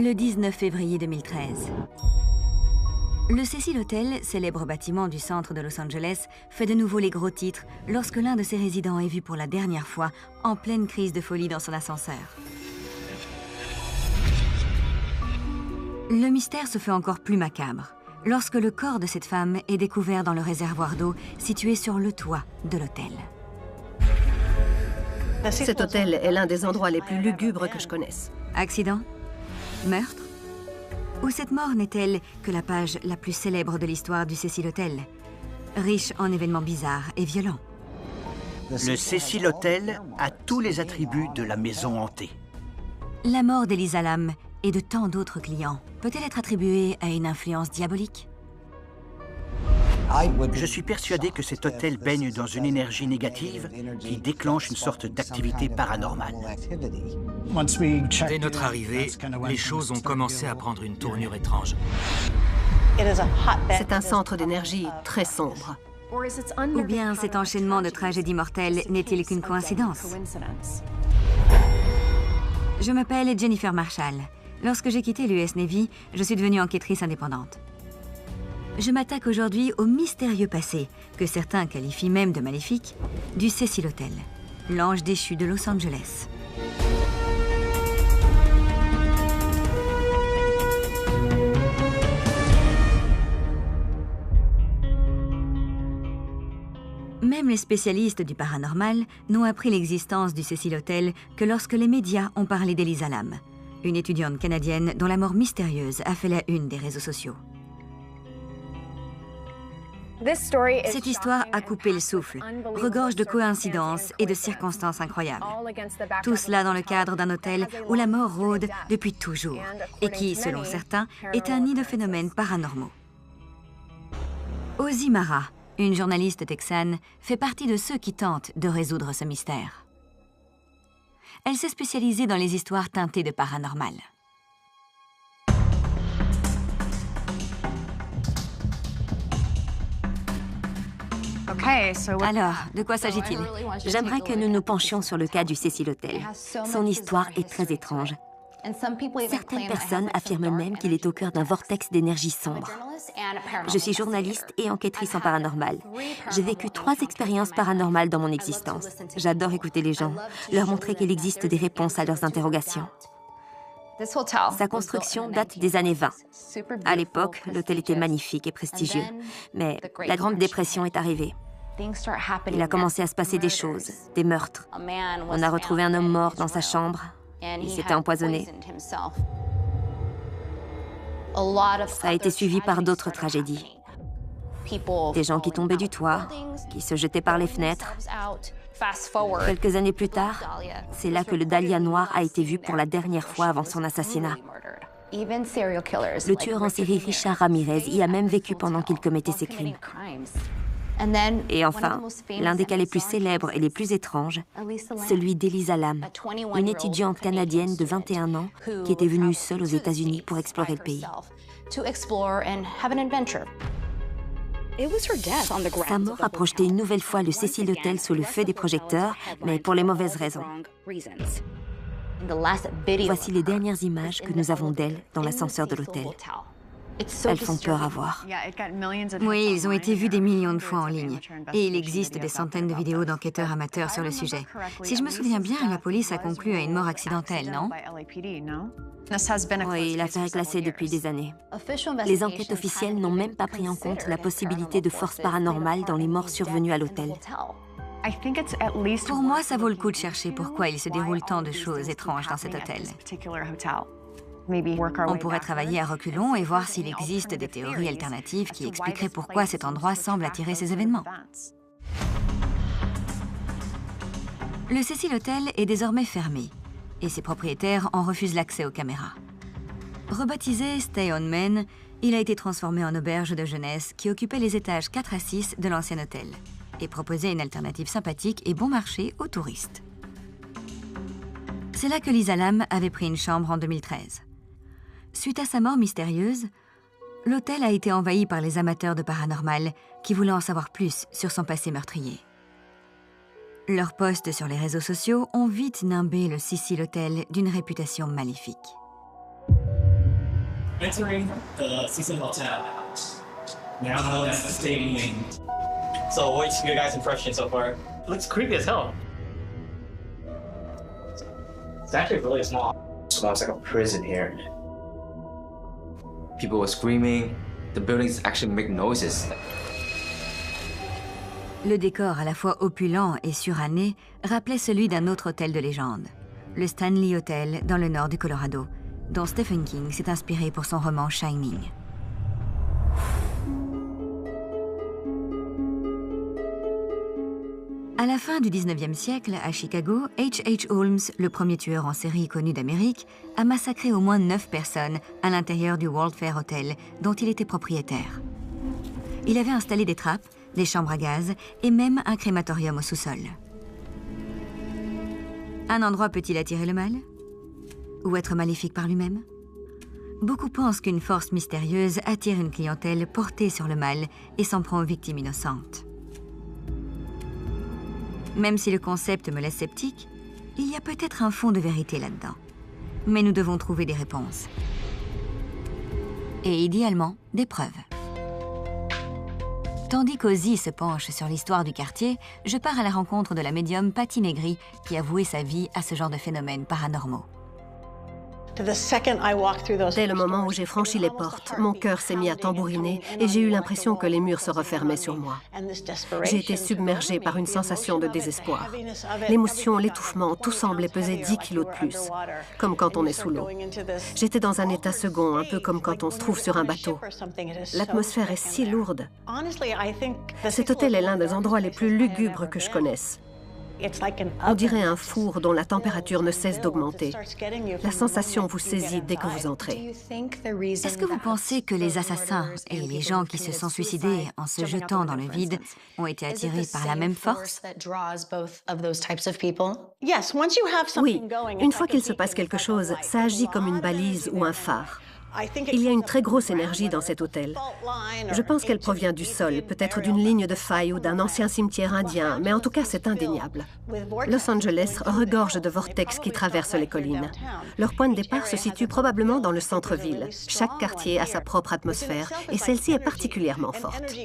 Le 19 février 2013. Le Cecil Hotel, célèbre bâtiment du centre de Los Angeles, fait de nouveau les gros titres lorsque l'un de ses résidents est vu pour la dernière fois en pleine crise de folie dans son ascenseur. Le mystère se fait encore plus macabre lorsque le corps de cette femme est découvert dans le réservoir d'eau situé sur le toit de l'hôtel. Cet hôtel est l'un des endroits les plus lugubres que je connaisse. Accident? Meurtre? Ou cette mort n'est-elle que la page la plus célèbre de l'histoire du Cecil Hotel, riche en événements bizarres et violents? Le Cecil Hotel a tous les attributs de la maison hantée. La mort d'Elisa Lam et de tant d'autres clients peut-elle être attribuée à une influence diabolique? Je suis persuadé que cet hôtel baigne dans une énergie négative qui déclenche une sorte d'activité paranormale. Dès notre arrivée, les choses ont commencé à prendre une tournure étrange. C'est un centre d'énergie très sombre. Ou bien cet enchaînement de tragédies mortelles n'est-il qu'une coïncidence? Je m'appelle Jennifer Marshall. Lorsque j'ai quitté l'US Navy, je suis devenue enquêtrice indépendante. Je m'attaque aujourd'hui au mystérieux passé, que certains qualifient même de maléfique, du Cecil Hotel, l'ange déchu de Los Angeles. Même les spécialistes du paranormal n'ont appris l'existence du Cecil Hotel que lorsque les médias ont parlé d'Elisa Lam, une étudiante canadienne dont la mort mystérieuse a fait la une des réseaux sociaux. Cette histoire a coupé le souffle, regorge de coïncidences et de circonstances incroyables. Tout cela dans le cadre d'un hôtel où la mort rôde depuis toujours et qui, selon certains, est un nid de phénomènes paranormaux. Ozzy Mara, une journaliste texane, fait partie de ceux qui tentent de résoudre ce mystère. Elle s'est spécialisée dans les histoires teintées de paranormal. Alors, de quoi s'agit-il? J'aimerais que nous nous penchions sur le cas du Cecil Hotel. Son histoire est très étrange. Certaines personnes affirment même qu'il est au cœur d'un vortex d'énergie sombre. Je suis journaliste et enquêtrice en paranormal. J'ai vécu 3 expériences paranormales dans mon existence. J'adore écouter les gens, leur montrer qu'il existe des réponses à leurs interrogations. Sa construction date des années 20. À l'époque, l'hôtel était magnifique et prestigieux. Mais la Grande Dépression est arrivée. Il a commencé à se passer des choses, des meurtres. On a retrouvé un homme mort dans sa chambre. Il s'était empoisonné. Ça a été suivi par d'autres tragédies. Des gens qui tombaient du toit, qui se jetaient par les fenêtres. Quelques années plus tard, c'est là que le dahlia noir a été vu pour la dernière fois avant son assassinat. Le tueur en série Richard Ramirez y a même vécu pendant qu'il commettait ses crimes. Et enfin, l'un des cas les plus célèbres et les plus étranges, celui d'Elisa Lam, une étudiante canadienne de 21 ans qui était venue seule aux États-Unis pour explorer le pays. Sa mort a projeté une nouvelle fois le Cecil Hotel sous le feu des projecteurs, mais pour les mauvaises raisons. Voici les dernières images que nous avons d'elle dans l'ascenseur de l'hôtel. Elles font peur à voir. Oui, ils ont été vus des millions de fois en ligne. Et il existe des centaines de vidéos d'enquêteurs amateurs sur le sujet. Si je me souviens bien, la police a conclu à une mort accidentelle, non? Oui, l'affaire est classée depuis des années. Les enquêtes officielles n'ont même pas pris en compte la possibilité de forces paranormales dans les morts survenues à l'hôtel. Pour moi, ça vaut le coup de chercher pourquoi il se déroule tant de choses étranges dans cet hôtel. On pourrait travailler à reculons et voir s'il existe des théories alternatives qui expliqueraient pourquoi cet endroit semble attirer ces événements. Le Cecil Hotel est désormais fermé et ses propriétaires en refusent l'accès aux caméras. Rebaptisé Stay on Main, il a été transformé en auberge de jeunesse qui occupait les étages 4 à 6 de l'ancien hôtel et proposait une alternative sympathique et bon marché aux touristes. C'est là que Lisa Lam avait pris une chambre en 2013. Suite à sa mort mystérieuse, l'hôtel a été envahi par les amateurs de paranormal qui voulaient en savoir plus sur son passé meurtrier. Leurs posts sur les réseaux sociaux ont vite nimbé le Cecil Hotel d'une réputation maléfique. Entering the Cecil Hotel. Now known as the Staying Wing. So what's your guys' impression so far? It looks creepy as hell. It's actually really small. It's almost like a prison here. People were screaming. The buildings actually make noises. Le décor à la fois opulent et suranné rappelait celui d'un autre hôtel de légende, le Stanley Hotel dans le nord du Colorado, dont Stephen King s'est inspiré pour son roman Shining. À la fin du 19e siècle, à Chicago, H.H. Holmes, le premier tueur en série connu d'Amérique, a massacré au moins 9 personnes à l'intérieur du World Fair Hotel, dont il était propriétaire. Il avait installé des trappes, des chambres à gaz et même un crématorium au sous-sol. Un endroit peut-il attirer le mal? Ou être maléfique par lui-même? Beaucoup pensent qu'une force mystérieuse attire une clientèle portée sur le mal et s'en prend aux victimes innocentes. Même si le concept me laisse sceptique, il y a peut-être un fond de vérité là-dedans. Mais nous devons trouver des réponses. Et idéalement, des preuves. Tandis qu'Ozzy se penche sur l'histoire du quartier, je pars à la rencontre de la médium Patty Negri qui a voué sa vie à ce genre de phénomènes paranormaux. Dès le moment où j'ai franchi les portes, mon cœur s'est mis à tambouriner et j'ai eu l'impression que les murs se refermaient sur moi. J'ai été submergée par une sensation de désespoir. L'émotion, l'étouffement, tout semblait peser 10 kilos de plus, comme quand on est sous l'eau. J'étais dans un état second, un peu comme quand on se trouve sur un bateau. L'atmosphère est si lourde. Cet hôtel est l'un des endroits les plus lugubres que je connaisse. On dirait un four dont la température ne cesse d'augmenter. La sensation vous saisit dès que vous entrez. Est-ce que vous pensez que les assassins et les gens qui se sont suicidés en se jetant dans le vide ont été attirés par la même force? Oui, une fois qu'il se passe quelque chose, ça agit comme une balise ou un phare. Il y a une très grosse énergie dans cet hôtel. Je pense qu'elle provient du sol, peut-être d'une ligne de faille ou d'un ancien cimetière indien, mais en tout cas, c'est indéniable. Los Angeles regorge de vortex qui traversent les collines. Leur point de départ se situe probablement dans le centre-ville. Chaque quartier a sa propre atmosphère, et celle-ci est particulièrement forte.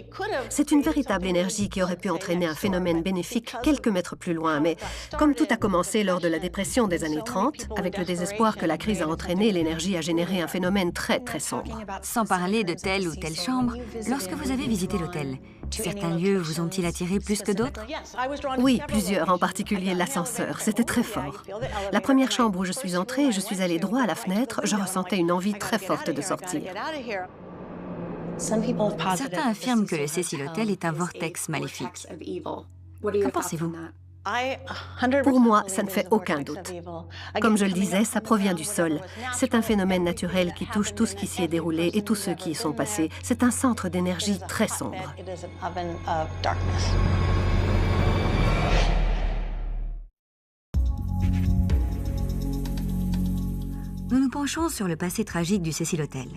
C'est une véritable énergie qui aurait pu entraîner un phénomène bénéfique quelques mètres plus loin, mais comme tout a commencé lors de la dépression des années 30, avec le désespoir que la crise a entraîné, l'énergie a généré un phénomène très sombre. Sans parler de telle ou telle chambre, lorsque vous avez visité l'hôtel, certains lieux vous ont-ils attiré plus que d'autres? Oui, plusieurs, en particulier l'ascenseur. C'était très fort. La première chambre où je suis entrée, je suis allée droit à la fenêtre, je ressentais une envie très forte de sortir. Certains affirment que le Cecil Hotel est un vortex maléfique. Qu'en pensez-vous? Pour moi, ça ne fait aucun doute. Comme je le disais, ça provient du sol. C'est un phénomène naturel qui touche tout ce qui s'y est déroulé et tous ceux qui y sont passés. C'est un centre d'énergie très sombre. Nous nous penchons sur le passé tragique du Cecil Hotel.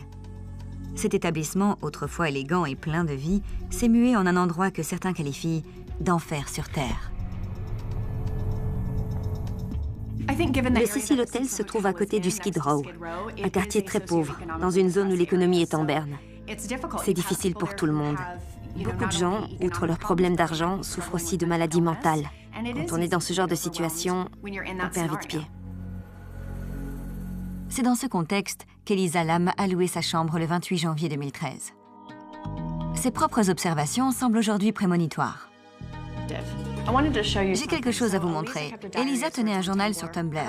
Cet établissement, autrefois élégant et plein de vie, s'est mué en un endroit que certains qualifient d'enfer sur terre. Le Cecil Hotel se trouve à côté du Skid Row, un quartier très pauvre, dans une zone où l'économie est en berne. C'est difficile pour tout le monde. Beaucoup de gens, outre leurs problèmes d'argent, souffrent aussi de maladies mentales. Quand on est dans ce genre de situation, on perd vite pied. C'est dans ce contexte qu'Elisa Lam a loué sa chambre le 28 janvier 2013. Ses propres observations semblent aujourd'hui prémonitoires. J'ai quelque chose à vous montrer. Elisa tenait un journal sur Tumblr.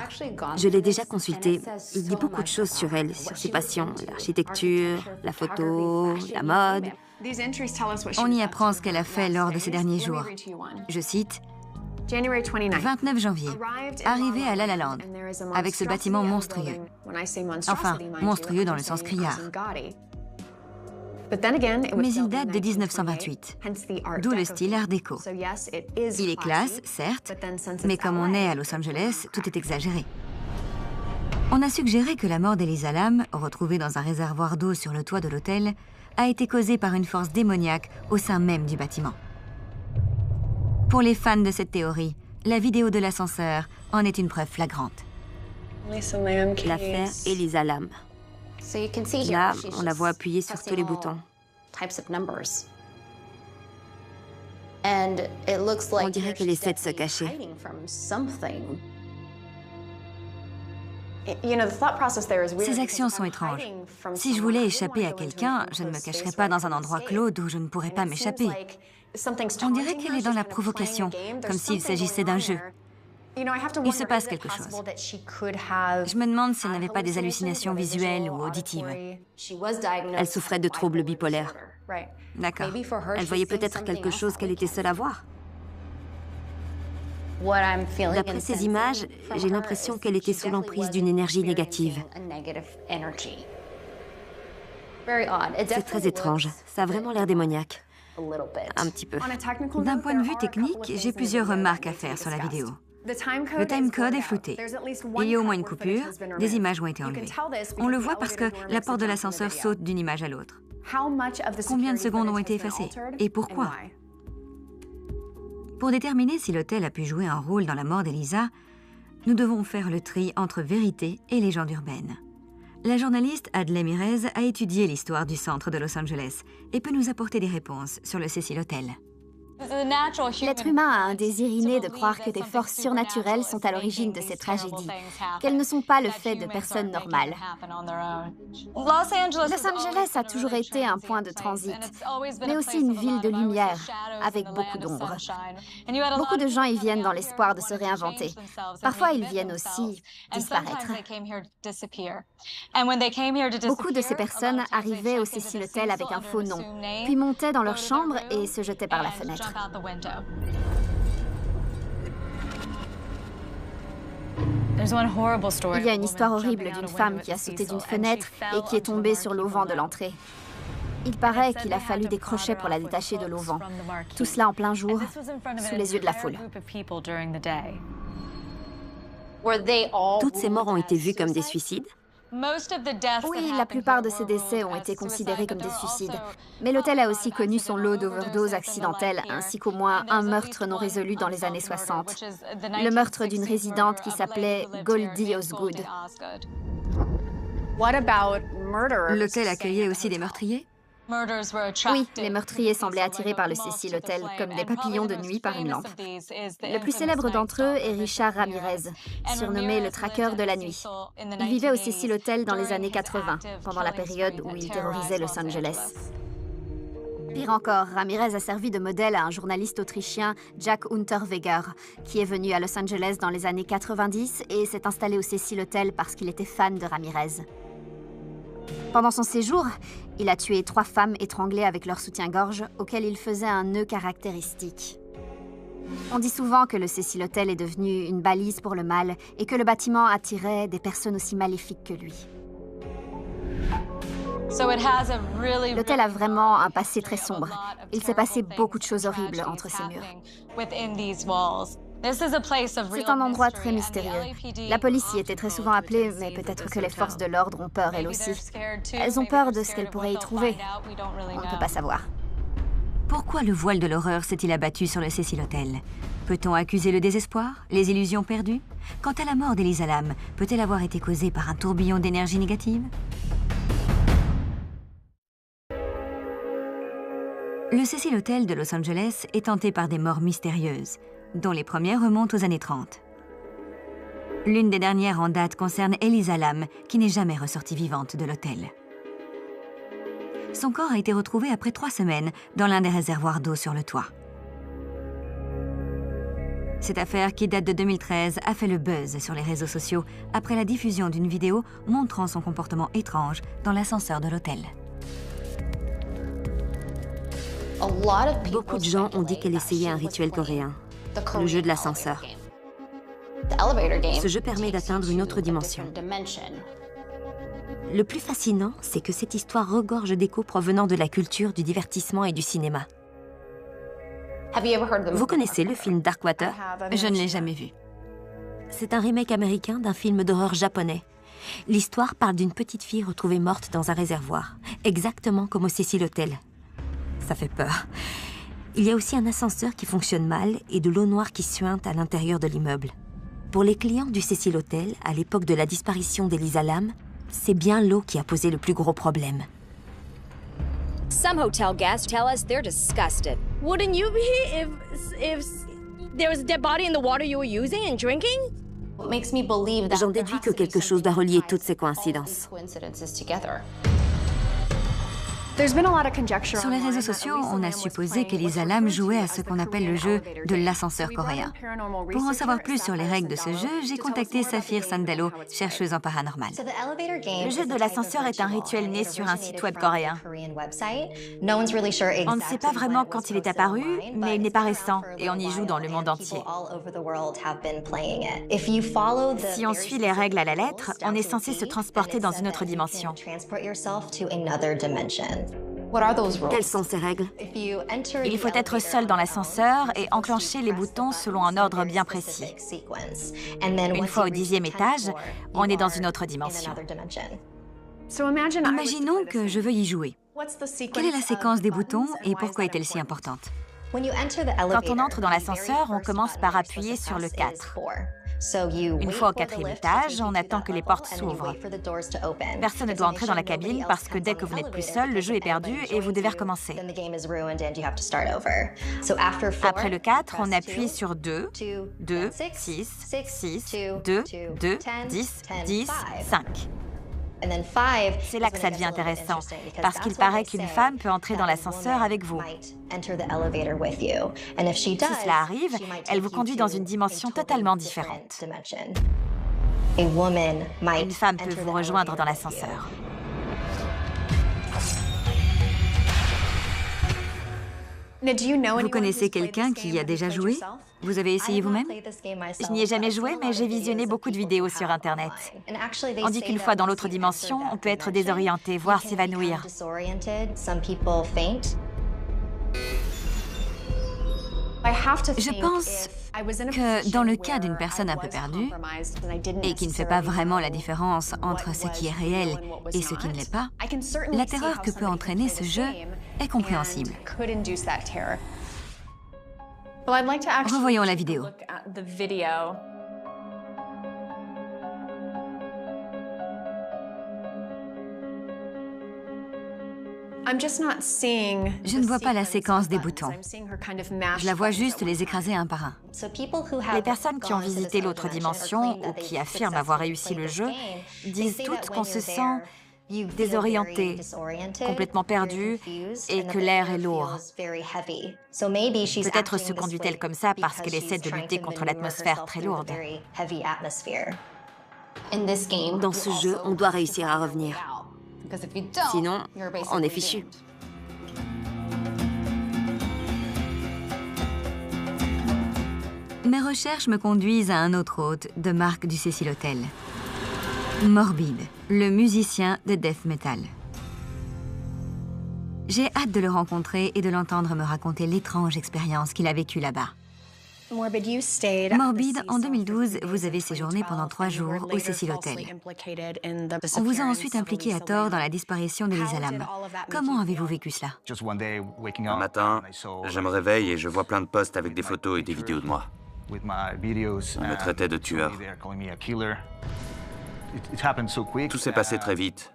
Je l'ai déjà consulté. Il dit beaucoup de choses sur elle, sur ses passions, l'architecture, la photo, la mode. On y apprend ce qu'elle a fait lors de ces derniers jours. Je cite, « 29 janvier, arrivée à La La Land, avec ce bâtiment monstrueux. Enfin, monstrueux dans le sens criard. Mais il date de 1928, d'où le style art déco. Il est classe, certes, mais comme on est à Los Angeles, tout est exagéré. On a suggéré que la mort d'Elisa Lam, retrouvée dans un réservoir d'eau sur le toit de l'hôtel, a été causée par une force démoniaque au sein même du bâtiment. Pour les fans de cette théorie, la vidéo de l'ascenseur en est une preuve flagrante. L'affaire Elisa Lam. Là, on la voit appuyer sur tous les boutons. On dirait qu'elle essaie de se cacher. Ces actions sont étranges. Si je voulais échapper à quelqu'un, je ne me cacherais pas dans un endroit clos d'où je ne pourrais pas m'échapper. On dirait qu'elle est dans la provocation, comme s'il s'agissait d'un jeu. Il se passe quelque chose. Je me demande si elle n'avait pas des hallucinations visuelles ou auditives. Elle souffrait de troubles bipolaires. D'accord. Elle voyait peut-être quelque chose qu'elle était seule à voir. D'après ces images, j'ai l'impression qu'elle était sous l'emprise d'une énergie négative. C'est très étrange. Ça a vraiment l'air démoniaque. Un petit peu. D'un point de vue technique, j'ai plusieurs remarques à faire sur la vidéo. Le timecode est flouté. Il y a au moins une coupure, des images ont été enlevées. On le voit parce que la porte de l'ascenseur saute d'une image à l'autre. Combien de secondes ont été effacées? Et pourquoi? Pour déterminer si l'hôtel a pu jouer un rôle dans la mort d'Elisa, nous devons faire le tri entre vérité et légende urbaine. La journaliste Adlai Mirez a étudié l'histoire du centre de Los Angeles et peut nous apporter des réponses sur le Cecil Hotel. L'être humain a un désir inné de croire que des forces surnaturelles sont à l'origine de ces tragédies, qu'elles ne sont pas le fait de personnes normales. Los Angeles a toujours été un point de transit, mais aussi une ville de lumière, avec beaucoup d'ombre. Beaucoup de gens y viennent dans l'espoir de se réinventer. Parfois, ils viennent aussi disparaître. Beaucoup de ces personnes arrivaient au Cecil Hotel avec un faux nom, puis montaient dans leur chambre et se jetaient par la fenêtre. Il y a une histoire horrible d'une femme qui a sauté d'une fenêtre et qui est tombée sur l'auvent de l'entrée. Il paraît qu'il a fallu des crochets pour la détacher de l'auvent. Tout cela en plein jour, sous les yeux de la foule. Toutes ces morts ont été vues comme des suicides? Oui, la plupart de ces décès ont été considérés comme des suicides. Mais l'hôtel a aussi connu son lot d'overdoses accidentelles, ainsi qu'au moins un meurtre non résolu dans les années 60. Le meurtre d'une résidente qui s'appelait Goldie Osgood. L'hôtel accueillait aussi des meurtriers? Oui, les meurtriers semblaient attirés par le Cecil Hotel comme des papillons de nuit par une lampe. Le plus célèbre d'entre eux est Richard Ramirez, surnommé le traqueur de la nuit. Il vivait au Cecil Hotel dans les années 80, pendant la période où il terrorisait Los Angeles. Pire encore, Ramirez a servi de modèle à un journaliste autrichien, Jack Unterweger, qui est venu à Los Angeles dans les années 90 et s'est installé au Cecil Hotel parce qu'il était fan de Ramirez. Pendant son séjour, il a tué 3 femmes étranglées avec leur soutien-gorge, auquel il faisait un nœud caractéristique. On dit souvent que le Cecil Hotel est devenu une balise pour le mal et que le bâtiment attirait des personnes aussi maléfiques que lui. L'hôtel a vraiment un passé très sombre. Il s'est passé beaucoup de choses horribles entre ces murs. C'est un endroit très mystérieux. La police y était très souvent appelée, mais peut-être que les forces de l'ordre ont peur, elles aussi. Elles ont peur de ce qu'elles pourraient y trouver. On ne peut pas savoir. Pourquoi le voile de l'horreur s'est-il abattu sur le Cecil Hotel? Peut-on accuser le désespoir, les illusions perdues? Quant à la mort d'Elisa Lam, peut-elle avoir été causée par un tourbillon d'énergie négative? Le Cecil Hotel de Los Angeles est hanté par des morts mystérieuses, dont les premières remontent aux années 30. L'une des dernières en date concerne Elisa Lam, qui n'est jamais ressortie vivante de l'hôtel. Son corps a été retrouvé après 3 semaines dans l'un des réservoirs d'eau sur le toit. Cette affaire, qui date de 2013, a fait le buzz sur les réseaux sociaux après la diffusion d'une vidéo montrant son comportement étrange dans l'ascenseur de l'hôtel. Beaucoup de gens ont dit qu'elle essayait un rituel coréen, le jeu de l'ascenseur. Ce jeu permet d'atteindre une autre dimension. Le plus fascinant, c'est que cette histoire regorge d'échos provenant de la culture, du divertissement et du cinéma. Vous connaissez le film Darkwater? Je ne l'ai jamais vu. C'est un remake américain d'un film d'horreur japonais. L'histoire parle d'une petite fille retrouvée morte dans un réservoir, exactement comme au Cecil Hotel. Ça fait peur. Il y a aussi un ascenseur qui fonctionne mal et de l'eau noire qui suinte à l'intérieur de l'immeuble. Pour les clients du Cecil Hotel, à l'époque de la disparition d'Elisa Lam, c'est bien l'eau qui a posé le plus gros problème. Some hotel guests tell us they're disgusted. Wouldn't you be if there was a dead body in the water you were using and drinking? J'en déduis que quelque chose doit relier toutes ces coïncidences. Sur les réseaux sociaux, on a supposé qu'Elisa Lam jouait à ce qu'on appelle le jeu de l'ascenseur coréen. Pour en savoir plus sur les règles de ce jeu, j'ai contacté Saphir Sandalo, chercheuse en paranormal. Le jeu de l'ascenseur est un rituel né sur un site web coréen. On ne sait pas vraiment quand il est apparu, mais il n'est pas récent et on y joue dans le monde entier. Si on suit les règles à la lettre, on est censé se transporter dans une autre dimension. Quelles sont ces règles? Il faut être seul dans l'ascenseur et enclencher les boutons selon un ordre bien précis. Une fois au 10e étage, on est dans une autre dimension. Imaginons que je veuille y jouer. Quelle est la séquence des boutons et pourquoi est-elle si importante? Quand on entre dans l'ascenseur, on commence par appuyer sur le 4. Une fois au 4e étage, on attend que les portes s'ouvrent. Personne ne doit entrer dans la cabine parce que dès que vous n'êtes plus seul, le jeu est perdu et vous devez recommencer. Après le 4, on appuie sur 2, 2, 6, 6, 2, 2, 10, 10, 5. C'est là que ça devient intéressant, parce qu'il paraît qu'une femme peut entrer dans l'ascenseur avec vous. Si cela arrive, elle vous conduit dans une dimension totalement différente. Une femme peut vous rejoindre dans l'ascenseur. Vous connaissez quelqu'un qui y a déjà joué? Vous avez essayé vous-même? Je n'y ai jamais joué, mais j'ai visionné beaucoup de vidéos sur Internet. On dit qu'une fois dans l'autre dimension, on peut être désorienté, voire s'évanouir. Je pense que dans le cas d'une personne un peu perdue et qui ne fait pas vraiment la différence entre ce qui est réel et ce qui ne l'est pas, la terreur que peut entraîner ce jeu est compréhensible. Revoyons la vidéo. Je ne vois pas la séquence des boutons. Je la vois juste les écraser un par un. Les personnes qui ont visité l'autre dimension ou qui affirment avoir réussi le jeu disent toutes qu'on se sent désorienté, complètement perdu et que l'air est lourd. Peut-être se conduit-elle comme ça parce qu'elle essaie de lutter contre l'atmosphère très lourde. Dans ce jeu, on doit réussir à revenir. Sinon, on est fichu. Mes recherches me conduisent à un autre hôte de marque du Cecil Hotel. Morbid, le musicien de death metal. J'ai hâte de le rencontrer et de l'entendre me raconter l'étrange expérience qu'il a vécue là-bas. Morbid, en 2012, vous avez séjourné pendant 3 jours au Cecil Hotel. On vous a ensuite impliqué à tort dans la disparition d'Elisa Lam. Comment avez-vous vécu cela? Un matin, je me réveille et je vois plein de posts avec des photos et des vidéos de moi. On me traitait de tueur. Tout s'est passé très vite.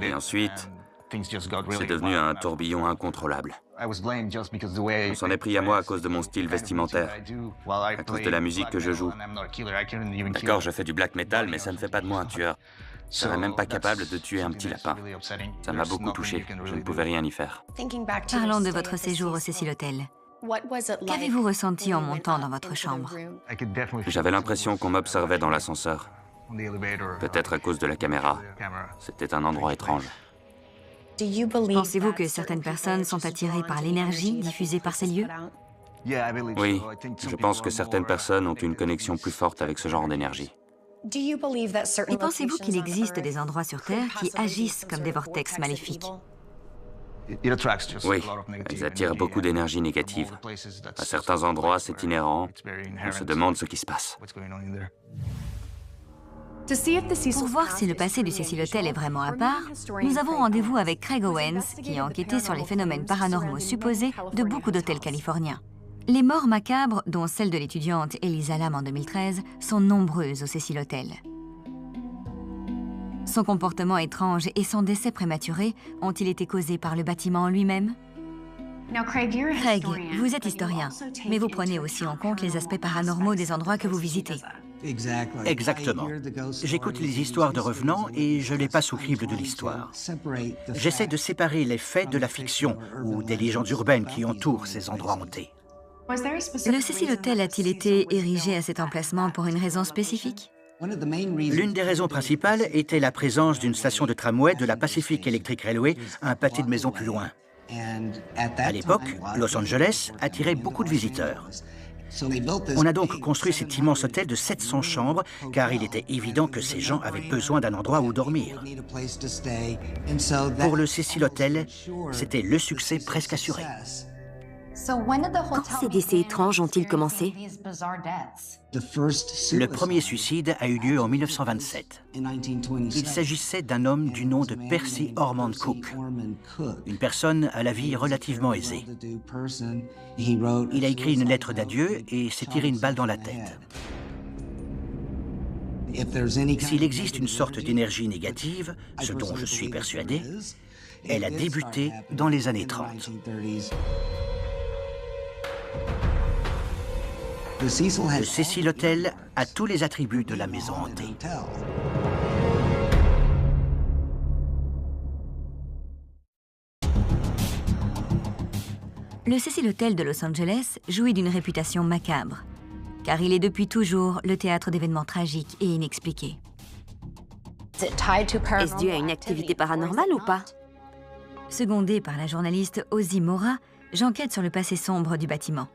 Et ensuite, c'est devenu un tourbillon incontrôlable. On s'en est pris à moi à cause de mon style vestimentaire, à cause de la musique que je joue. D'accord, je fais du black metal, mais ça ne fait pas de moi un tueur. Je serais même pas capable de tuer un petit lapin. Ça m'a beaucoup touché, je ne pouvais rien y faire. Parlons de votre séjour au Cecil Hotel. Qu'avez-vous ressenti en montant dans votre chambre? J'avais l'impression qu'on m'observait dans l'ascenseur. Peut-être à cause de la caméra. C'était un endroit étrange. Pensez-vous que certaines personnes sont attirées par l'énergie diffusée par ces lieux? Oui, je pense que certaines personnes ont une connexion plus forte avec ce genre d'énergie. Et pensez-vous qu'il existe des endroits sur Terre qui agissent comme des vortex maléfiques? Oui, elles attirent beaucoup d'énergie négative. À certains endroits, c'est inhérent. On se demande ce qui se passe. Pour voir si le passé du Cecil Hotel est vraiment à part, nous avons rendez-vous avec Craig Owens, qui a enquêté sur les phénomènes paranormaux supposés de beaucoup d'hôtels californiens. Les morts macabres, dont celle de l'étudiante Elisa Lam en 2013, sont nombreuses au Cecil Hotel. Son comportement étrange et son décès prématuré ont-ils été causés par le bâtiment lui-même? Craig, vous êtes historien, mais vous prenez aussi en compte les aspects paranormaux des endroits que vous visitez. Exactement. J'écoute les histoires de revenants et je les passe au crible de l'histoire. J'essaie de séparer les faits de la fiction ou des légendes urbaines qui entourent ces endroits hantés. Le Cecil Hotel a-t-il été érigé à cet emplacement pour une raison spécifique? L'une des raisons principales était la présence d'une station de tramway de la Pacific Electric Railway un pâté de maisons plus loin. À l'époque, Los Angeles attirait beaucoup de visiteurs. On a donc construit cet immense hôtel de 700 chambres, car il était évident que ces gens avaient besoin d'un endroit où dormir. Pour le Cecil Hotel, c'était le succès presque assuré. Quand ces décès étranges ont-ils commencé? Le premier suicide a eu lieu en 1927. Il s'agissait d'un homme du nom de Percy Ormond Cook, une personne à la vie relativement aisée. Il a écrit une lettre d'adieu et s'est tiré une balle dans la tête. S'il existe une sorte d'énergie négative, ce dont je suis persuadé, elle a débuté dans les années 30. Le Cecil Hotel a tous les attributs de la maison hantée. Le Cecil Hotel de Los Angeles jouit d'une réputation macabre, car il est depuis toujours le théâtre d'événements tragiques et inexpliqués. Est-ce dû à une activité paranormale ou pas? Secondée par la journaliste Ozzy Mora, j'enquête sur le passé sombre du bâtiment.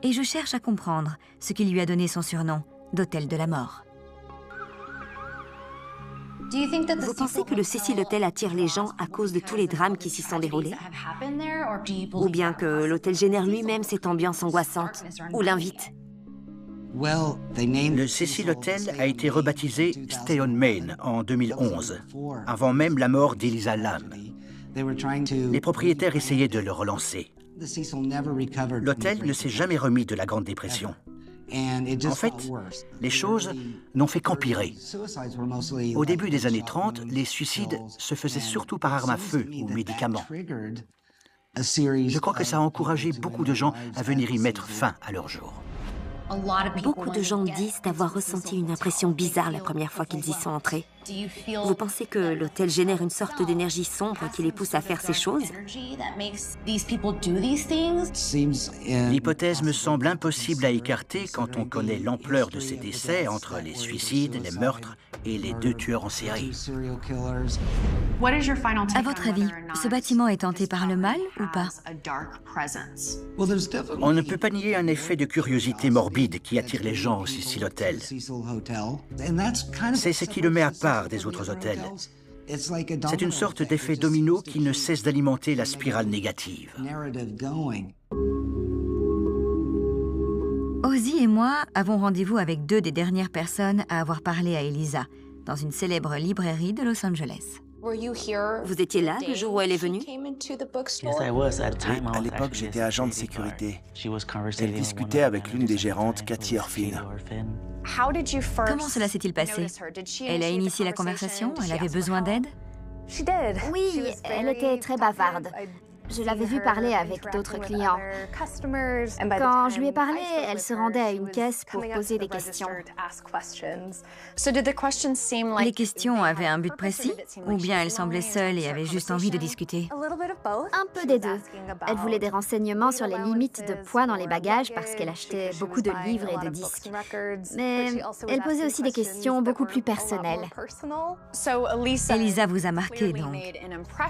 Et je cherche à comprendre ce qui lui a donné son surnom d'Hôtel de la Mort. Vous pensez que le Cecil Hotel attire les gens à cause de tous les drames qui s'y sont déroulés? Ou bien que l'hôtel génère lui-même cette ambiance angoissante, ou l'invite? Le Cecil Hotel a été rebaptisé Stay on Main en 2011, avant même la mort d'Eliza Lam. Les propriétaires essayaient de le relancer. L'hôtel ne s'est jamais remis de la Grande Dépression. En fait, les choses n'ont fait qu'empirer. Au début des années 30, les suicides se faisaient surtout par arme à feu ou médicaments. Je crois que ça a encouragé beaucoup de gens à venir y mettre fin à leur jour. Beaucoup de gens disent avoir ressenti une impression bizarre la première fois qu'ils y sont entrés. Vous pensez que l'hôtel génère une sorte d'énergie sombre qui les pousse à faire ces choses? L'hypothèse me semble impossible à écarter quand on connaît l'ampleur de ces décès entre les suicides, les meurtres et les 2 tueurs en série. À votre avis, ce bâtiment est hanté par le mal ou pas? On ne peut pas nier un effet de curiosité morbide qui attire les gens au Cecil Hotel. C'est ce qui le met à part des autres hôtels. C'est une sorte d'effet domino qui ne cesse d'alimenter la spirale négative. Ozzy et moi avons rendez-vous avec 2 des dernières personnes à avoir parlé à Eliza, dans une célèbre librairie de Los Angeles. Vous étiez là le jour où elle est venue? Oui, à l'époque, j'étais agent de sécurité. Elle discutait avec l'une des gérantes, Kathy Orphin. Comment cela s'est-il passé? Elle a initié la conversation? Elle avait besoin d'aide? Oui, elle était très bavarde. Je l'avais vue parler avec d'autres clients. Quand je lui ai parlé, elle se rendait à une caisse pour poser des questions. Les questions avaient un but précis? Ou bien elle semblait seule et avait juste envie de discuter? Un peu des deux. Elle voulait des renseignements sur les limites de poids dans les bagages parce qu'elle achetait beaucoup de livres et de disques. Mais elle posait aussi des questions beaucoup plus personnelles. Eliza vous a marqué, donc.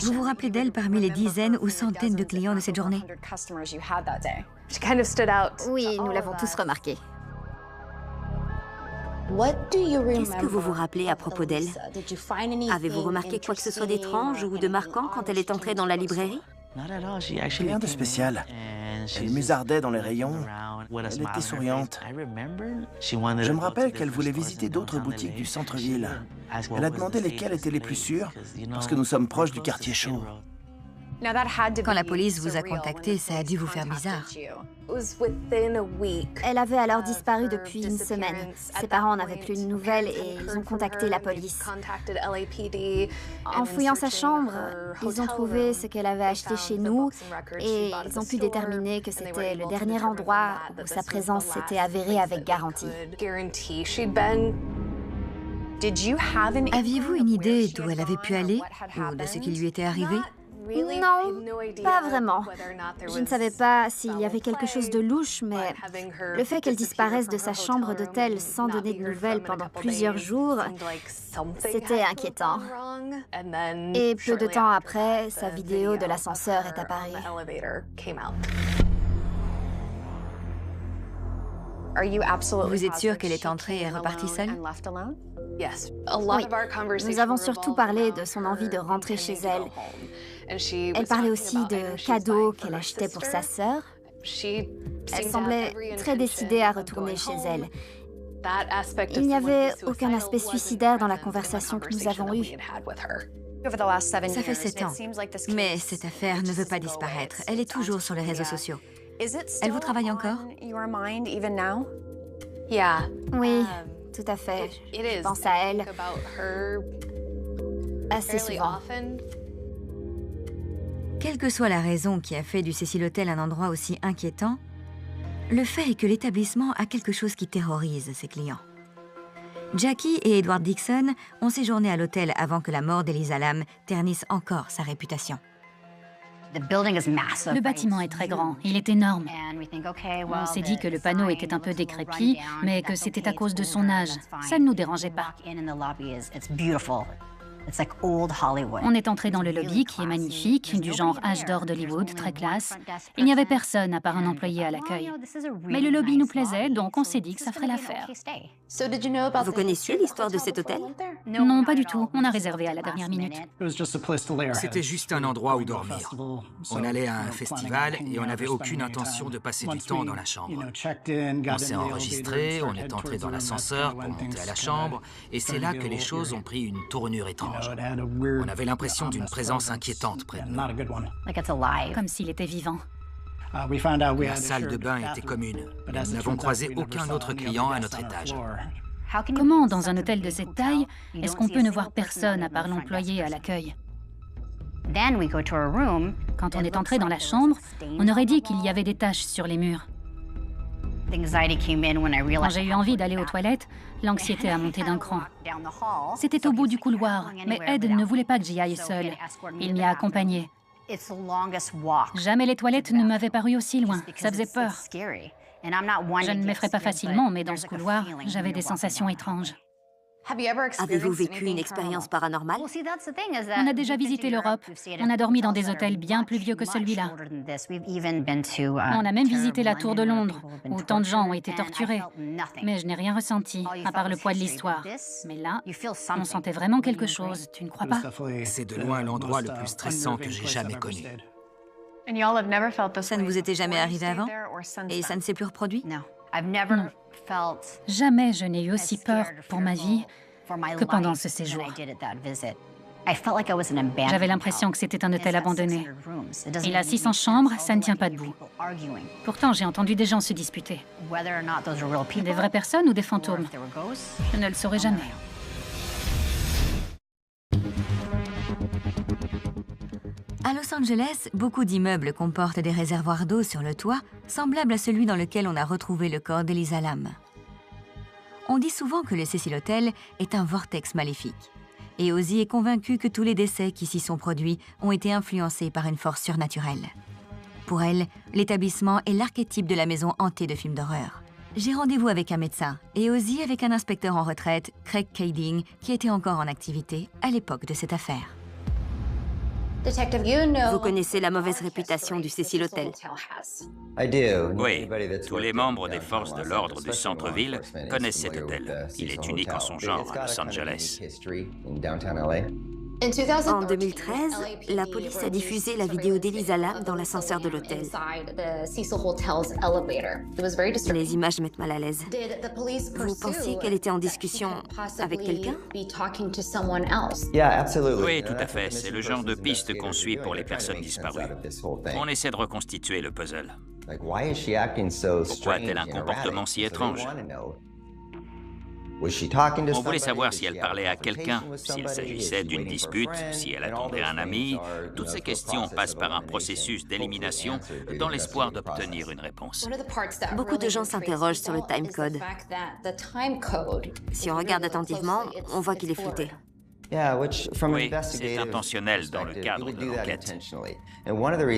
Vous vous rappelez d'elle parmi les dizaines ou centaines de clients de cette journée? Oui, nous l'avons tous remarqué. Qu'est-ce que vous vous rappelez à propos d'elle? Avez-vous remarqué quoi que ce soit d'étrange ou de marquant quand elle est entrée dans la librairie? Rien de spécial. Elle musardait dans les rayons. Elle était souriante. Je me rappelle qu'elle voulait visiter d'autres boutiques du centre-ville. Elle a demandé lesquelles étaient les plus sûres, parce que nous sommes proches du quartier chaud. Quand la police vous a contacté, ça a dû vous faire bizarre. Elle avait alors disparu depuis une semaine. Ses parents n'avaient plus de nouvelles et ils ont contacté la police. En fouillant sa chambre, ils ont trouvé ce qu'elle avait acheté chez nous et ils ont pu déterminer que c'était le dernier endroit où sa présence s'était avérée avec garantie. Aviez-vous une idée d'où elle avait pu aller ou de ce qui lui était arrivé? Non, pas vraiment. Je ne savais pas s'il y avait quelque chose de louche, mais le fait qu'elle disparaisse de sa chambre d'hôtel sans donner de nouvelles pendant plusieurs jours, c'était inquiétant. Et peu de temps après, sa vidéo de l'ascenseur est apparue. Vous êtes sûr qu'elle est entrée et repartie seule? Oui. Nous avons surtout parlé de son envie de rentrer chez elle. Elle parlait aussi de cadeaux qu'elle achetait pour sa sœur. Elle semblait très décidée à retourner chez elle. Il n'y avait aucun aspect suicidaire dans la conversation que nous avons eue. Ça fait 7 ans, mais cette affaire ne veut pas disparaître. Elle est toujours sur les réseaux sociaux. Elle vous travaille encore? Oui, tout à fait. Je pense à elle assez souvent. Quelle que soit la raison qui a fait du Cecil Hotel un endroit aussi inquiétant, le fait est que l'établissement a quelque chose qui terrorise ses clients. Jackie et Edward Dixon ont séjourné à l'hôtel avant que la mort d'Elisa Lam ternisse encore sa réputation. Le bâtiment est très grand, il est énorme. On s'est dit que le panneau était un peu décrépit, mais que c'était à cause de son âge. Ça ne nous dérangeait pas. On est entré dans le lobby qui est magnifique, du genre âge d'or d'Hollywood, très classe. Il n'y avait personne à part un employé à l'accueil. Mais le lobby nous plaisait, donc on s'est dit que ça ferait l'affaire. Vous connaissiez l'histoire de cet hôtel? Non, pas du tout. On a réservé à la dernière minute. C'était juste un endroit où dormir. On allait à un festival et on n'avait aucune intention de passer du temps dans la chambre. On s'est enregistré, on est entré dans l'ascenseur pour monter à la chambre, et c'est là que les choses ont pris une tournure étrange. On avait l'impression d'une présence inquiétante près de nous. Comme s'il était vivant. La salle de bain était commune. Nous n'avons croisé aucun autre client à notre étage. Comment, dans un hôtel de cette taille, est-ce qu'on peut ne voir personne à part l'employé à l'accueil? Quand on est entré dans la chambre, on aurait dit qu'il y avait des taches sur les murs. Quand j'ai eu envie d'aller aux toilettes, l'anxiété a monté d'un cran. C'était au bout du couloir, mais Ed ne voulait pas que j'y aille seule. Il m'y a accompagnée. Jamais les toilettes ne m'avaient paru aussi loin. Ça faisait peur. Je ne m'effraie pas facilement, mais dans ce couloir, j'avais des sensations étranges. Avez-vous vécu une expérience paranormale? On a déjà visité l'Europe. On a dormi dans des hôtels bien plus vieux que celui-là. On a même visité la Tour de Londres, où tant de gens ont été torturés. Mais je n'ai rien ressenti, à part le poids de l'histoire. Mais là, on sentait vraiment quelque chose, tu ne crois pas? C'est de loin l'endroit le plus stressant que j'ai jamais connu. Ça ne vous était jamais arrivé avant? Et ça ne s'est plus reproduit? Non. Jamais je n'ai eu aussi peur pour ma vie que pendant ce séjour. J'avais l'impression que c'était un hôtel abandonné. Il a 600 chambres, ça ne tient pas debout. Pourtant, j'ai entendu des gens se disputer. Des vraies personnes ou des fantômes? Je ne le saurai jamais. À Los Angeles, beaucoup d'immeubles comportent des réservoirs d'eau sur le toit, semblables à celui dans lequel on a retrouvé le corps d'Elisa Lam. On dit souvent que le Cecil Hotel est un vortex maléfique. Et Ozzy est convaincue que tous les décès qui s'y sont produits ont été influencés par une force surnaturelle. Pour elle, l'établissement est l'archétype de la maison hantée de films d'horreur. J'ai rendez-vous avec un médecin et Ozzy avec un inspecteur en retraite, Craig Kading, qui était encore en activité à l'époque de cette affaire. Vous connaissez la mauvaise réputation du Cecil Hotel? Oui, tous les membres des forces de l'ordre du centre-ville connaissent cet hôtel. Il est unique en son genre à Los Angeles. En 2013, la police a diffusé la vidéo d'Elisa Lam dans l'ascenseur de l'hôtel. Les images mettent mal à l'aise. Vous pensiez qu'elle était en discussion avec quelqu'un? Oui, tout à fait. C'est le genre de piste qu'on suit pour les personnes disparues. On essaie de reconstituer le puzzle. Pourquoi a-t-elle un comportement si étrange? On voulait savoir si elle parlait à quelqu'un, s'il s'agissait d'une dispute, si elle attendait un ami. Toutes ces questions passent par un processus d'élimination dans l'espoir d'obtenir une réponse. Beaucoup de gens s'interrogent sur le timecode. Si on regarde attentivement, on voit qu'il est flouté. Oui, c'est intentionnel dans le cadre de l'enquête.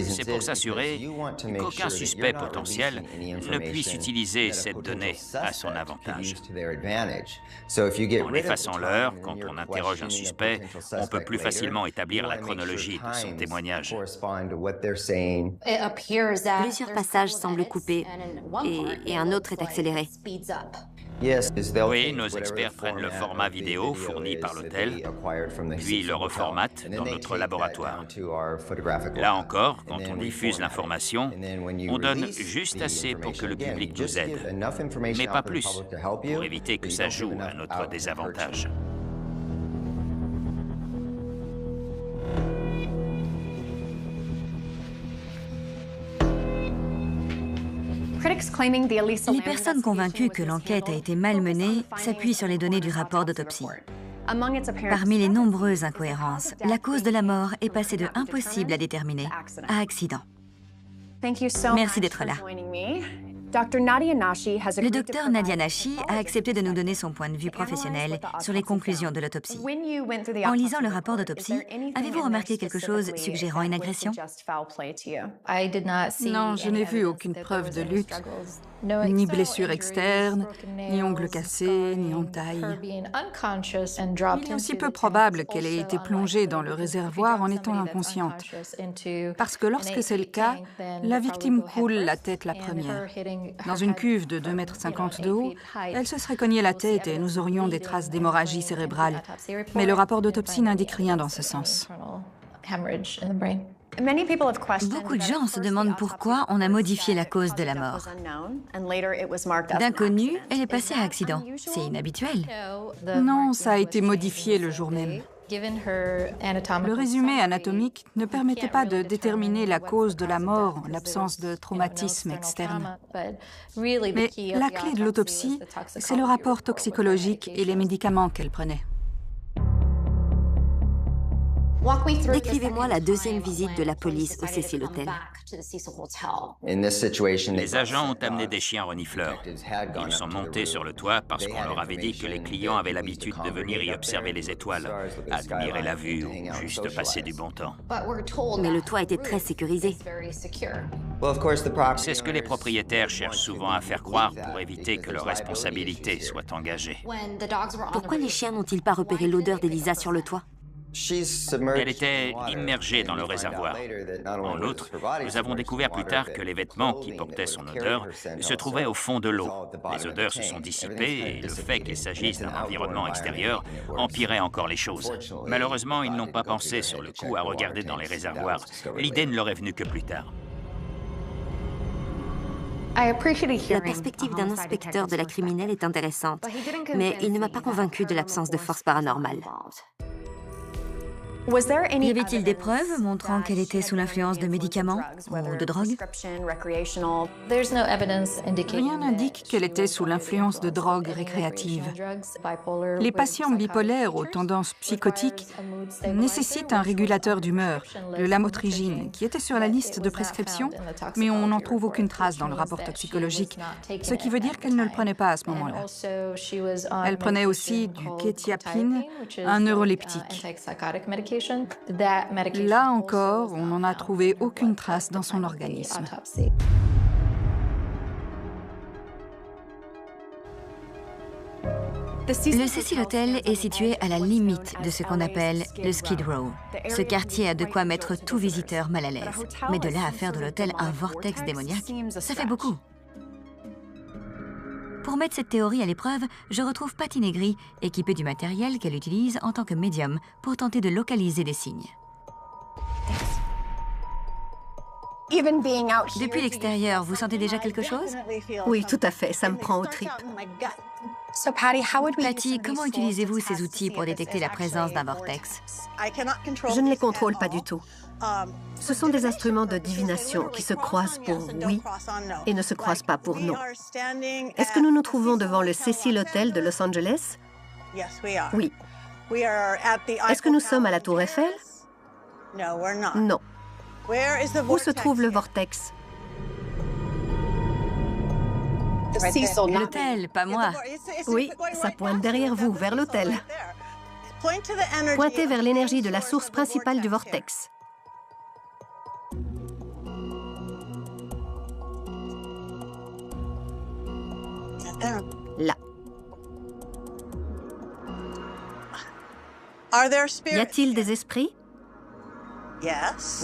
C'est pour s'assurer qu'aucun suspect potentiel ne puisse utiliser cette donnée à son avantage. En effaçant l'heure, quand on interroge un suspect, on peut plus facilement établir la chronologie de son témoignage. Plusieurs passages semblent coupés et un autre est accéléré. Oui, nos experts prennent le format vidéo fourni par l'hôtel, puis le reformatent dans notre laboratoire. Là encore, quand on diffuse l'information, on donne juste assez pour que le public nous aide, mais pas plus, pour éviter que ça joue à notre désavantage. Les personnes convaincues que l'enquête a été mal menée s'appuient sur les données du rapport d'autopsie. Parmi les nombreuses incohérences, la cause de la mort est passée de impossible à déterminer à accident. Merci d'être là. Le docteur Nadia Nashi a accepté de nous donner son point de vue professionnel sur les conclusions de l'autopsie. En lisant le rapport d'autopsie, avez-vous remarqué quelque chose suggérant une agression? Non, je n'ai vu aucune preuve de lutte, ni blessure externe, ni ongles cassés, ni entailles. Il est aussi peu probable qu'elle ait été plongée dans le réservoir en étant inconsciente, parce que lorsque c'est le cas, la victime coule la tête la première. Dans une cuve de 2,50 m de haut, elle se serait cognée la tête et nous aurions des traces d'hémorragie cérébrale. Mais le rapport d'autopsie n'indique rien dans ce sens. Beaucoup de gens se demandent pourquoi on a modifié la cause de la mort. D'inconnu, elle est passée à accident. C'est inhabituel. Non, ça a été modifié le jour même. Le résumé anatomique ne permettait pas de déterminer la cause de la mort en l'absence de traumatisme externe. Mais la clé de l'autopsie, c'est le rapport toxicologique et les médicaments qu'elle prenait. Décrivez-moi la deuxième visite de la police au Cecil Hotel. Les agents ont amené des chiens renifleurs. Ils sont montés sur le toit parce qu'on leur avait dit que les clients avaient l'habitude de venir y observer les étoiles, admirer la vue ou juste passer du bon temps. Mais le toit était très sécurisé. C'est ce que les propriétaires cherchent souvent à faire croire pour éviter que leur responsabilité soit engagée. Pourquoi les chiens n'ont-ils pas repéré l'odeur d'Elisa sur le toit? Elle était immergée dans le réservoir. En outre, nous avons découvert plus tard que les vêtements qui portaient son odeur se trouvaient au fond de l'eau. Les odeurs se sont dissipées et le fait qu'il s'agisse d'un environnement extérieur empirait encore les choses. Malheureusement, ils n'ont pas pensé sur le coup à regarder dans les réservoirs. L'idée ne leur est venue que plus tard. La perspective d'un inspecteur de la criminelle est intéressante, mais il ne m'a pas convaincue de l'absence de force paranormale. Y avait-il des preuves montrant qu'elle était sous l'influence de médicaments ou de drogue? Rien n'indique qu'elle était sous l'influence de drogues récréatives. Les patients bipolaires aux tendances psychotiques nécessitent un régulateur d'humeur, le lamotrigine, qui était sur la liste de prescription, mais on n'en trouve aucune trace dans le rapport toxicologique, ce qui veut dire qu'elle ne le prenait pas à ce moment-là. Elle prenait aussi du quétiapine, un neuroleptique. Là encore, on n'en a trouvé aucune trace dans son organisme. Le Cecil Hotel est situé à la limite de ce qu'on appelle le Skid Row. Ce quartier a de quoi mettre tout visiteur mal à l'aise. Mais de là à faire de l'hôtel un vortex démoniaque, ça fait beaucoup. Pour mettre cette théorie à l'épreuve, je retrouve Patty Negri, équipée du matériel qu'elle utilise en tant que médium pour tenter de localiser des signes. Depuis l'extérieur, vous sentez déjà quelque chose? Oui, tout à fait, ça me prend aux tripes. Patty, comment utilisez-vous ces outils pour détecter la présence d'un vortex? Je ne les contrôle pas du tout. Ce sont des instruments de divination qui se croisent pour oui et ne se croisent pas pour non. Est-ce que nous nous trouvons devant le Cecil Hotel de Los Angeles? Oui. Est-ce que nous sommes à la Tour Eiffel? Non. Où se trouve le vortex? L'hôtel, pas moi. Oui, ça pointe derrière vous, vers l'hôtel. Pointez vers l'énergie de la source principale du vortex. Là. Y a-t-il des esprits?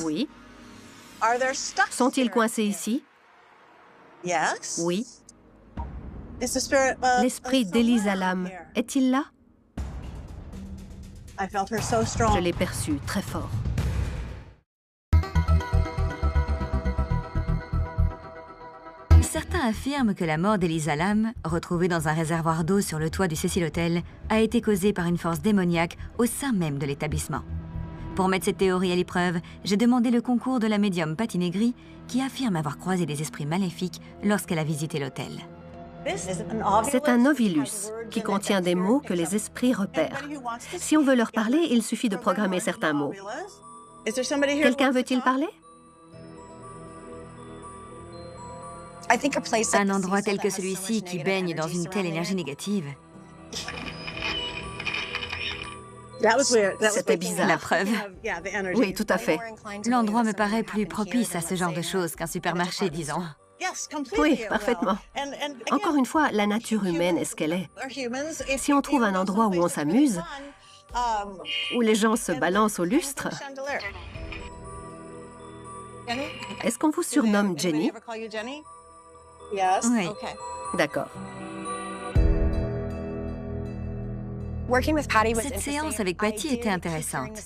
Oui. Sont-ils coincés ici? Oui. L'esprit d'Elisa Lam est-il là? Je l'ai perçu très fort. Certains affirment que la mort d'Elisa Lam, retrouvée dans un réservoir d'eau sur le toit du Cecil Hotel, a été causée par une force démoniaque au sein même de l'établissement. Pour mettre cette théorie à l'épreuve, j'ai demandé le concours de la médium Patty Negri, qui affirme avoir croisé des esprits maléfiques lorsqu'elle a visité l'hôtel. C'est un ovilus qui contient des mots que les esprits repèrent. Si on veut leur parler, il suffit de programmer certains mots. Quelqu'un veut-il parler? Un endroit tel que celui-ci qui baigne dans une telle énergie négative. C'était bizarre. La preuve. Oui, tout à fait. L'endroit me paraît plus propice à ce genre de choses qu'un supermarché, disons. Oui, parfaitement. Encore une fois, la nature humaine est ce qu'elle est. Si on trouve un endroit où on s'amuse, où les gens se balancent au lustre... Est-ce qu'on vous surnomme Jenny? Oui. D'accord. Cette séance avec Patty était intéressante.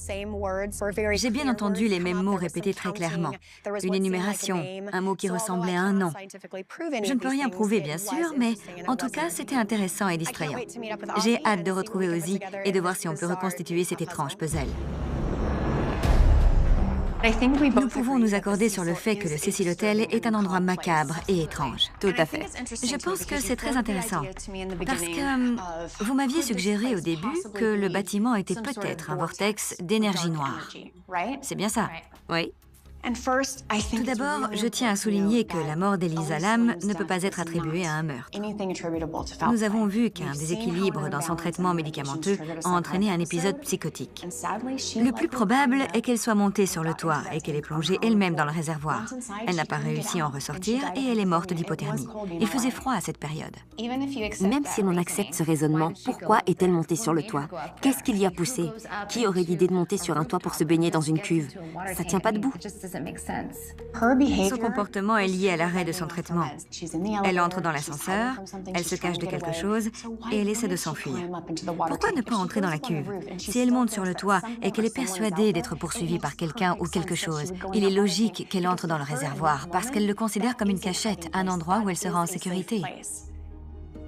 J'ai bien entendu les mêmes mots répétés très clairement. Une énumération, un mot qui ressemblait à un nom. Je ne peux rien prouver, bien sûr, mais en tout cas, c'était intéressant et distrayant. J'ai hâte de retrouver Ozzy et de voir si on peut reconstituer cet étrange puzzle. Nous pouvons nous accorder sur le fait que le Cecil Hotel est un endroit macabre et étrange. Tout à fait. Je pense que c'est très intéressant, parce que vous m'aviez suggéré au début que le bâtiment était peut-être un vortex d'énergie noire. C'est bien ça? Oui. Tout d'abord, je tiens à souligner que la mort d'Elisa Lam ne peut pas être attribuée à un meurtre. Nous avons vu qu'un déséquilibre dans son traitement médicamenteux a entraîné un épisode psychotique. Le plus probable est qu'elle soit montée sur le toit et qu'elle ait plongé elle-même dans le réservoir. Elle n'a pas réussi à en ressortir et elle est morte d'hypothermie. Il faisait froid à cette période. Même si l'on accepte ce raisonnement, pourquoi est-elle montée sur le toit? Qu'est-ce qui l'y a poussé? Qui aurait l'idée de monter sur un toit pour se baigner dans une cuve? Ça tient pas debout. Son comportement est lié à l'arrêt de son traitement. Elle entre dans l'ascenseur, elle se cache de quelque chose et elle essaie de s'enfuir. Pourquoi ne pas entrer dans la cuve? Si elle monte sur le toit et qu'elle est persuadée d'être poursuivie par quelqu'un ou quelque chose, il est logique qu'elle entre dans le réservoir parce qu'elle le considère comme une cachette, un endroit où elle sera en sécurité.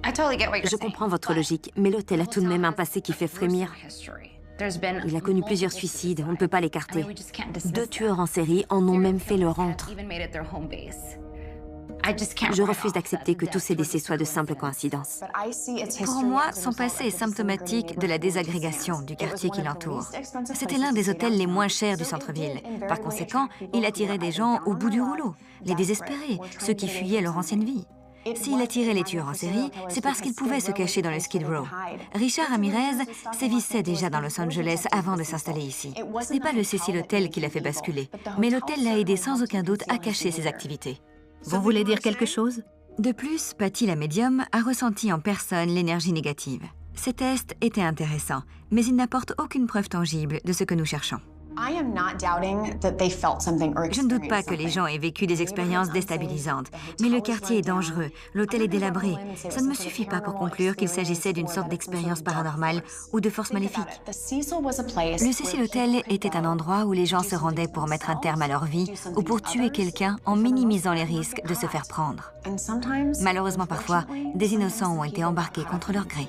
Je comprends votre logique, mais l'hôtel a tout de même un passé qui fait frémir. Il a connu plusieurs suicides, on ne peut pas l'écarter. 2 tueurs en série en ont même fait leur antre. Je refuse d'accepter que tous ces décès soient de simples coïncidences. Pour moi, son passé est symptomatique de la désagrégation du quartier qui l'entoure. C'était l'un des hôtels les moins chers du centre-ville. Par conséquent, il attirait des gens au bout du rouleau, les désespérés, ceux qui fuyaient leur ancienne vie. S'il attirait les tueurs en série, c'est parce qu'il pouvait se cacher dans le Skid Row. Richard Ramirez sévissait déjà dans Los Angeles avant de s'installer ici. Ce n'est pas le Cecil Hotel qui l'a fait basculer, mais l'hôtel l'a aidé sans aucun doute à cacher ses activités. Vous voulez dire quelque chose? De plus, Patty la médium a ressenti en personne l'énergie négative. Ces tests étaient intéressants, mais ils n'apportent aucune preuve tangible de ce que nous cherchons. Je ne doute pas que les gens aient vécu des expériences déstabilisantes, mais le quartier est dangereux, l'hôtel est délabré. Ça ne me suffit pas pour conclure qu'il s'agissait d'une sorte d'expérience paranormale ou de force maléfique. Le Cecil Hotel était un endroit où les gens se rendaient pour mettre un terme à leur vie ou pour tuer quelqu'un en minimisant les risques de se faire prendre. Malheureusement, parfois, des innocents ont été embarqués contre leur gré.